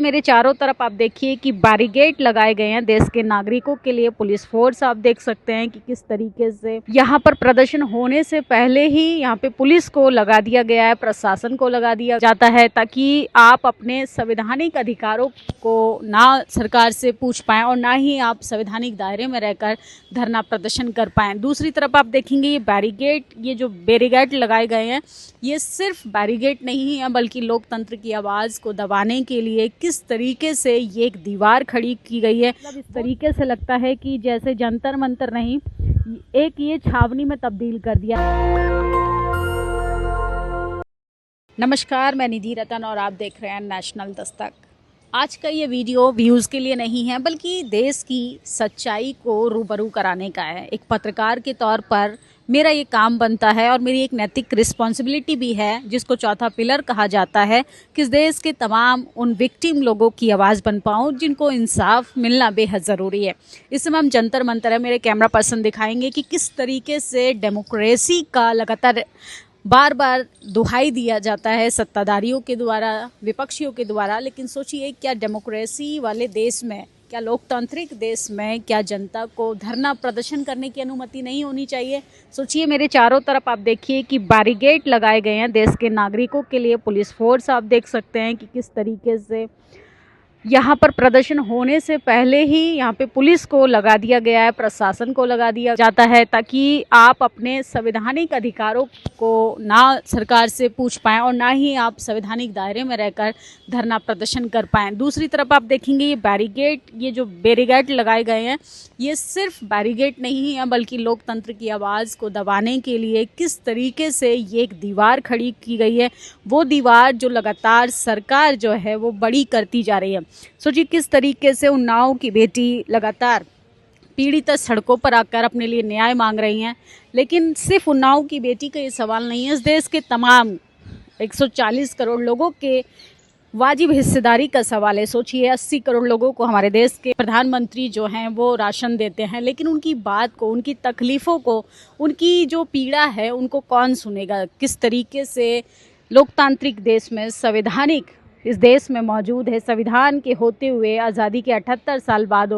मेरे चारों तरफ आप देखिए कि बैरिकेड लगाए गए हैं देश के नागरिकों के लिए। पुलिस फोर्स आप देख सकते हैं कि किस तरीके से यहाँ पर प्रदर्शन होने से पहले ही यहाँ पे पुलिस को लगा दिया गया है, प्रशासन को लगा दिया जाता है ताकि आप अपने संवैधानिक अधिकारों को ना सरकार से पूछ पाएं और ना ही आप संवैधानिक दायरे में रहकर धरना प्रदर्शन कर पाएं। दूसरी तरफ आप देखेंगे ये जो बैरिकेड लगाए गए हैं, ये सिर्फ बैरिकेड नहीं है बल्कि लोकतंत्र की आवाज़ को दबाने के लिए किस तरीके से ये एक दीवार खड़ी की गई है। मतलब इस तरीके से लगता है कि जैसे जंतर मंतर नहीं, एक ये छावनी में तब्दील कर दिया। नमस्कार, मैं निधि रतन और आप देख रहे हैं नेशनल दस्तक। आज का ये वीडियो व्यूज़ के लिए नहीं है बल्कि देश की सच्चाई को रूबरू कराने का है। एक पत्रकार के तौर पर मेरा ये काम बनता है और मेरी एक नैतिक रिस्पॉन्सिबिलिटी भी है, जिसको चौथा पिलर कहा जाता है, कि इस देश के तमाम उन विक्टिम लोगों की आवाज़ बन पाऊँ जिनको इंसाफ मिलना बेहद ज़रूरी है। इस समय हम जंतर मंतर है, मेरे कैमरा पर्सन दिखाएंगे कि किस तरीके से डेमोक्रेसी का लगातार बार बार दुहाई दिया जाता है सत्ताधारियों के द्वारा, विपक्षियों के द्वारा। लेकिन सोचिए, क्या डेमोक्रेसी वाले देश में, क्या लोकतांत्रिक देश में, क्या जनता को धरना प्रदर्शन करने की अनुमति नहीं होनी चाहिए? सोचिए, मेरे चारों तरफ आप देखिए कि बैरिकेड लगाए गए हैं देश के नागरिकों के लिए। पुलिस फोर्स आप देख सकते हैं कि किस तरीके से यहाँ पर प्रदर्शन होने से पहले ही यहाँ पे पुलिस को लगा दिया गया है, प्रशासन को लगा दिया जाता है ताकि आप अपने संवैधानिक अधिकारों को ना सरकार से पूछ पाएं और ना ही आप संवैधानिक दायरे में रहकर धरना प्रदर्शन कर पाएं। दूसरी तरफ आप देखेंगे ये जो बैरिकेड लगाए गए हैं, ये सिर्फ बैरिकेड नहीं है बल्कि लोकतंत्र की आवाज़ को दबाने के लिए किस तरीके से ये एक दीवार खड़ी की गई है। वो दीवार जो लगातार सरकार जो है वो बड़ी करती जा रही है। सोचिए किस तरीके से उन्नाव की बेटी लगातार पीड़ित सड़कों पर आकर अपने लिए न्याय मांग रही हैं। लेकिन सिर्फ उन्नाव की बेटी का ये सवाल नहीं है, इस देश के तमाम 140 करोड़ लोगों के वाजिब हिस्सेदारी का सवाल है। सोचिए, 80 करोड़ लोगों को हमारे देश के प्रधानमंत्री जो हैं वो राशन देते हैं, लेकिन उनकी बात को, उनकी तकलीफ़ों को, उनकी जो पीड़ा है उनको कौन सुनेगा? किस तरीके से लोकतांत्रिक देश में, संवैधानिक इस देश में मौजूद है, संविधान के होते हुए आज़ादी के 78 साल बाद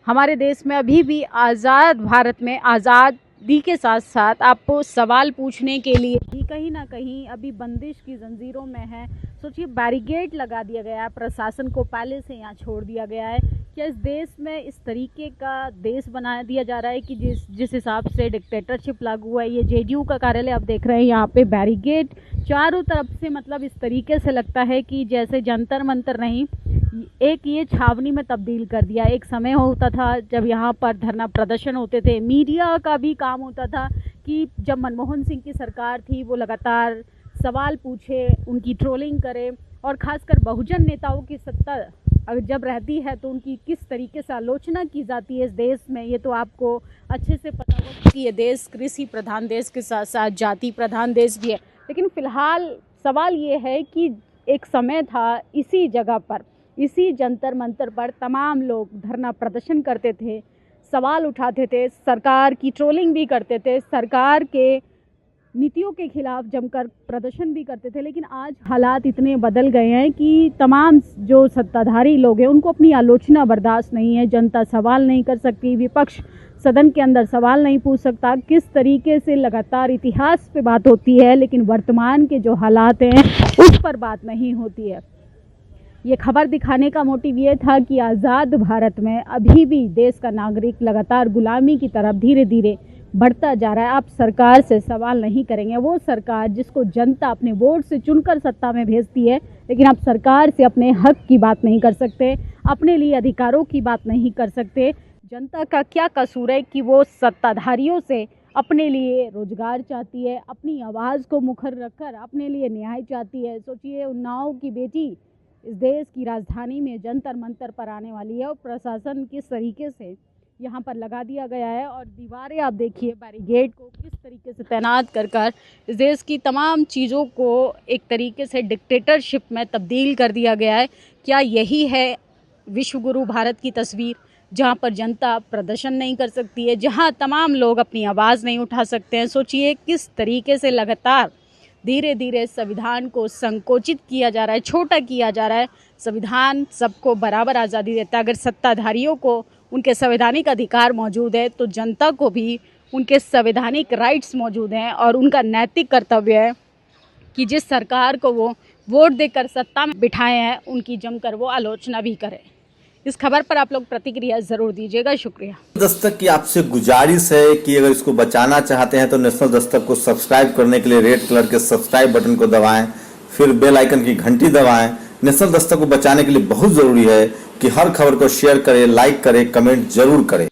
हमारे देश में अभी भी आज़ाद भारत में आज़ादी के साथ साथ आपको सवाल पूछने के लिए भी कहीं ना कहीं अभी बंदिश की जंजीरों में है। सोचिए, बैरिकेड लगा दिया गया है, प्रशासन को पहले से यहाँ छोड़ दिया गया है। क्या इस देश में इस तरीके का देश बना दिया जा रहा है कि जिस हिसाब से डिक्टेटरशिप लागू है? ये जेडीयू का कार्यालय आप देख रहे हैं, यहाँ पे बैरिकेड चारों तरफ से, मतलब इस तरीके से लगता है कि जैसे जंतर मंतर नहीं, एक ये छावनी में तब्दील कर दिया। एक समय होता था जब यहाँ पर धरना प्रदर्शन होते थे, मीडिया का भी काम होता था कि जब मनमोहन सिंह की सरकार थी वो लगातार सवाल पूछे, उनकी ट्रोलिंग करे, और ख़ासकर बहुजन नेताओं की सत्ता अगर जब रहती है तो उनकी किस तरीके से आलोचना की जाती है इस देश में। ये तो आपको अच्छे से पता होगा कि ये देश कृषि प्रधान देश के साथ साथ जाति प्रधान देश भी है। लेकिन फ़िलहाल सवाल ये है कि एक समय था, इसी जगह पर, इसी जंतर मंतर पर तमाम लोग धरना प्रदर्शन करते थे, सवाल उठाते थे, सरकार की ट्रोलिंग भी करते थे, सरकार के नीतियों के खिलाफ जमकर प्रदर्शन भी करते थे। लेकिन आज हालात इतने बदल गए हैं कि तमाम जो सत्ताधारी लोग हैं उनको अपनी आलोचना बर्दाश्त नहीं है। जनता सवाल नहीं कर सकती, विपक्ष सदन के अंदर सवाल नहीं पूछ सकता। किस तरीके से लगातार इतिहास पे बात होती है लेकिन वर्तमान के जो हालात हैं उस पर बात नहीं होती है। ये खबर दिखाने का मोटिव ये था कि आज़ाद भारत में अभी भी देश का नागरिक लगातार गुलामी की तरफ धीरे धीरे बढ़ता जा रहा है। आप सरकार से सवाल नहीं करेंगे, वो सरकार जिसको जनता अपने वोट से चुनकर सत्ता में भेजती है, लेकिन आप सरकार से अपने हक की बात नहीं कर सकते, अपने लिए अधिकारों की बात नहीं कर सकते। जनता का क्या कसूर है कि वो सत्ताधारियों से अपने लिए रोजगार चाहती है, अपनी आवाज़ को मुखर रखकर अपने लिए न्याय चाहती है। सोचिए, उन्नाव की बेटी इस देश की राजधानी में जंतर मंतर पर आने वाली है और प्रशासन किस तरीके से यहाँ पर लगा दिया गया है, और दीवारें आप देखिए, बैरिकेड को किस तरीके से तैनात कर कर इस देश की तमाम चीज़ों को एक तरीके से डिक्टेटरशिप में तब्दील कर दिया गया है। क्या यही है विश्वगुरु भारत की तस्वीर, जहाँ पर जनता प्रदर्शन नहीं कर सकती है, जहाँ तमाम लोग अपनी आवाज़ नहीं उठा सकते हैं? सोचिए किस तरीके से लगातार धीरे धीरे संविधान को संकोचित किया जा रहा है, छोटा किया जा रहा है। संविधान सबको बराबर आज़ादी देता है। अगर सत्ताधारियों को उनके संवैधानिक अधिकार मौजूद है तो जनता को भी उनके संवैधानिक राइट्स मौजूद हैं और उनका नैतिक कर्तव्य है कि जिस सरकार को वो वोट देकर सत्ता में बिठाए हैं उनकी जमकर वो आलोचना भी करें। इस खबर पर आप लोग प्रतिक्रिया जरूर दीजिएगा। शुक्रिया। दस्तक की आपसे गुजारिश है कि अगर इसको बचाना चाहते हैं तो नेशनल दस्तक को सब्सक्राइब करने के लिए रेड कलर के सब्सक्राइब बटन को दबाएं, फिर बेल आइकन की घंटी दबाएं। नेशनल दस्तक को बचाने के लिए बहुत जरूरी है कि हर खबर को शेयर करें, लाइक करें, कमेंट जरूर करें।